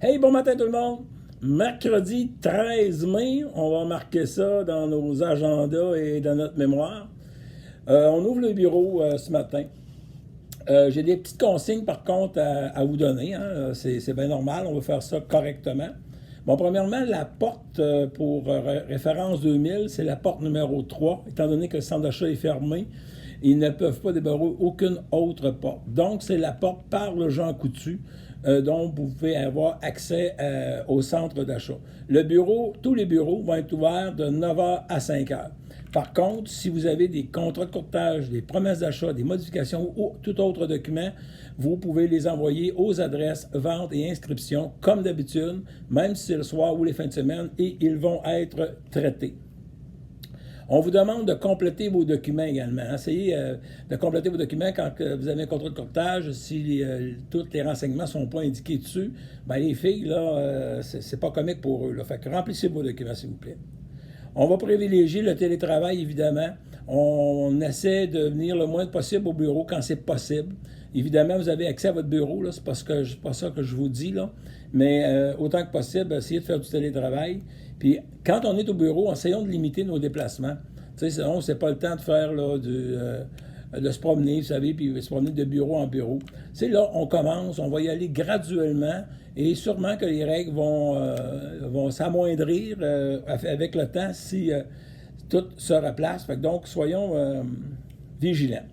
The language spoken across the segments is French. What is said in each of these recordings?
Hey, bon matin tout le monde! Mercredi 13 mai, on va marquer ça dans nos agendas et dans notre mémoire. On ouvre le bureau ce matin. J'ai des petites consignes par contre à vous donner, hein. C'est bien normal, on va faire ça correctement. Bon, premièrement, la porte pour référence 2000, c'est la porte numéro 3. Étant donné que le centre d'achat est fermé, ils ne peuvent pas débarrer aucune autre porte. Donc, c'est la porte par le Jean Coutu dont vous pouvez avoir accès au centre d'achat. Le bureau, tous les bureaux vont être ouverts de 9h à 5h. Par contre, si vous avez des contrats de courtage, des promesses d'achat, des modifications ou tout autre document, vous pouvez les envoyer aux adresses vente et inscription comme d'habitude, même si c'est le soir ou les fins de semaine, et ils vont être traités. On vous demande de compléter vos documents également. Essayez de compléter vos documents quand vous avez un contrat de courtage. Si tous les renseignements ne sont pas indiqués dessus, ben les filles, là, c'est pas comique pour eux. Là. Fait que remplissez vos documents, s'il vous plaît. On va privilégier le télétravail, évidemment. On essaie de venir le moins possible au bureau quand c'est possible. Évidemment, vous avez accès à votre bureau, là, c'est pas ça que je vous dis, là. Mais autant que possible, essayez de faire du télétravail. Puis quand on est au bureau, essayons de limiter nos déplacements. Tu sais, sinon, c'est pas le temps de faire là, de se promener, vous savez, puis se promener de bureau en bureau. C'est là, on commence, on va y aller graduellement, et sûrement que les règles vont s'amoindrir avec le temps si tout se replace. Fait que donc, soyons vigilants.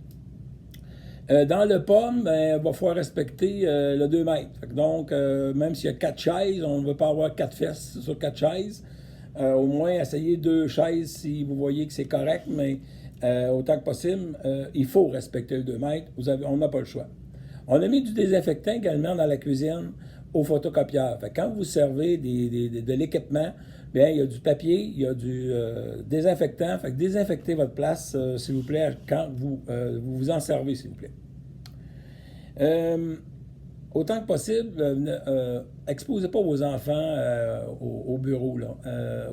Dans le POM, ben, il va falloir respecter le 2 mètres. Fait que donc, même s'il y a 4 chaises, on ne veut pas avoir 4 fesses sur 4 chaises. Au moins, essayez 2 chaises si vous voyez que c'est correct, mais autant que possible, il faut respecter le 2 mètres. On n'a pas le choix. On a mis du désinfectant également dans la cuisine au photocopieur. Fait que quand vous servez de l'équipement, bien, il y a du papier, il y a du désinfectant. Fait que désinfectez votre place, s'il vous plaît, quand vous en servez, s'il vous plaît. Autant que possible, exposez pas vos enfants au bureau, là,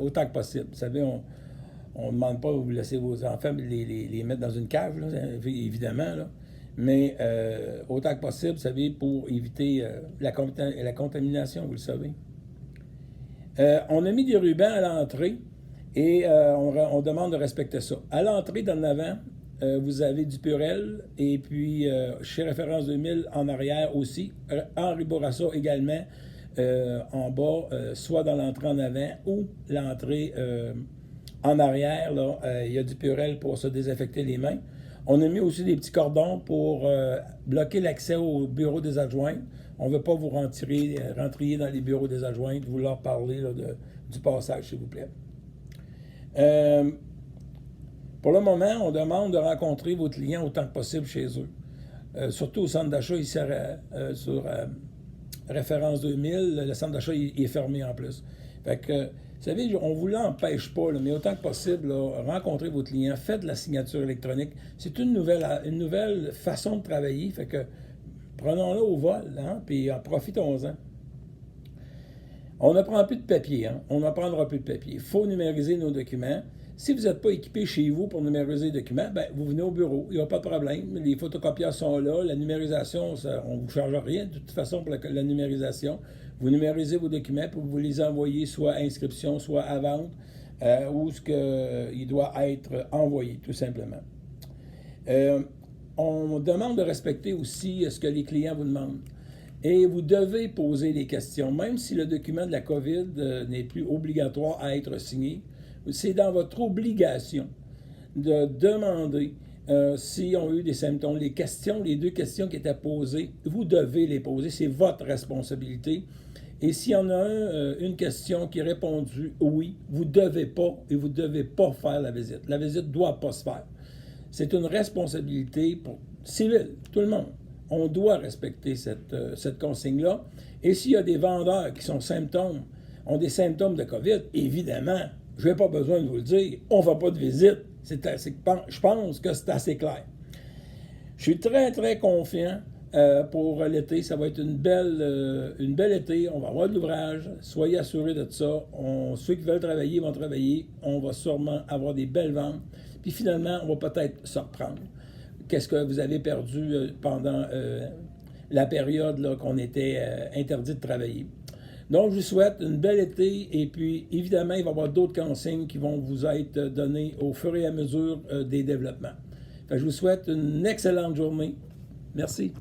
autant que possible. Vous savez, on ne demande pas de vous laisser vos enfants les mettre dans une cave, là, évidemment, là. Mais autant que possible, vous savez, pour éviter la contamination, vous le savez. On a mis des rubans à l'entrée et on demande de respecter ça. À l'entrée, dans l'avant, vous avez du Purel et puis chez Référence 2000 en arrière aussi. Henri Bourassa également en bas, soit dans l'entrée en avant ou l'entrée en arrière. Il y a du Purel pour se désinfecter les mains. On a mis aussi des petits cordons pour bloquer l'accès au bureau des adjoints. On ne veut pas vous rentrer dans les bureaux des adjoints, vous leur parler là, du passage, s'il vous plaît. Pour le moment, on demande de rencontrer vos clients autant que possible chez eux. Surtout au centre d'achat, ici sur Référence 2000, le centre d'achat est fermé en plus. Fait que, vous savez, on ne vous l'empêche pas, là, mais autant que possible, là, rencontrez vos clients, faites de la signature électronique. C'est une nouvelle façon de travailler, fait que prenons-la au vol, hein, puis profitons-en. On ne prend plus de papier, hein? On n'en prendra plus de papier. Il faut numériser nos documents. Si vous n'êtes pas équipé chez vous pour numériser les documents, ben, vous venez au bureau, il n'y a pas de problème. Les photocopieurs sont là, la numérisation, on ne vous charge rien de toute façon pour la numérisation. Vous numérisez vos documents pour que vous les envoyez soit à inscription, soit à vente, ou ce qu'il doit être envoyé, tout simplement. On demande de respecter aussi ce que les clients vous demandent. Et vous devez poser des questions, même si le document de la COVID n'est plus obligatoire à être signé. C'est dans votre obligation de demander s'ils ont eu des symptômes. Les 2 questions qui étaient posées, vous devez les poser. C'est votre responsabilité. Et s'il y en a une question qui est répondue oui, vous ne devez pas faire la visite. La visite ne doit pas se faire. C'est une responsabilité civile, tout le monde. On doit respecter cette consigne-là. Et s'il y a des vendeurs qui ont des symptômes de COVID, évidemment, je n'ai pas besoin de vous le dire, on ne va pas de visite. Je pense que c'est assez clair. Je suis très, très confiant pour l'été. Ça va être une belle été. On va avoir de l'ouvrage. Soyez assurés de ça. Ceux qui veulent travailler vont travailler. On va sûrement avoir des belles ventes. Puis finalement, on va peut-être se reprendre. Qu'est-ce que vous avez perdu pendant la période là, qu'on était interdit de travailler. Donc, je vous souhaite une belle été et puis, évidemment, il va y avoir d'autres consignes qui vont vous être données au fur et à mesure des développements. Fait que je vous souhaite une excellente journée. Merci.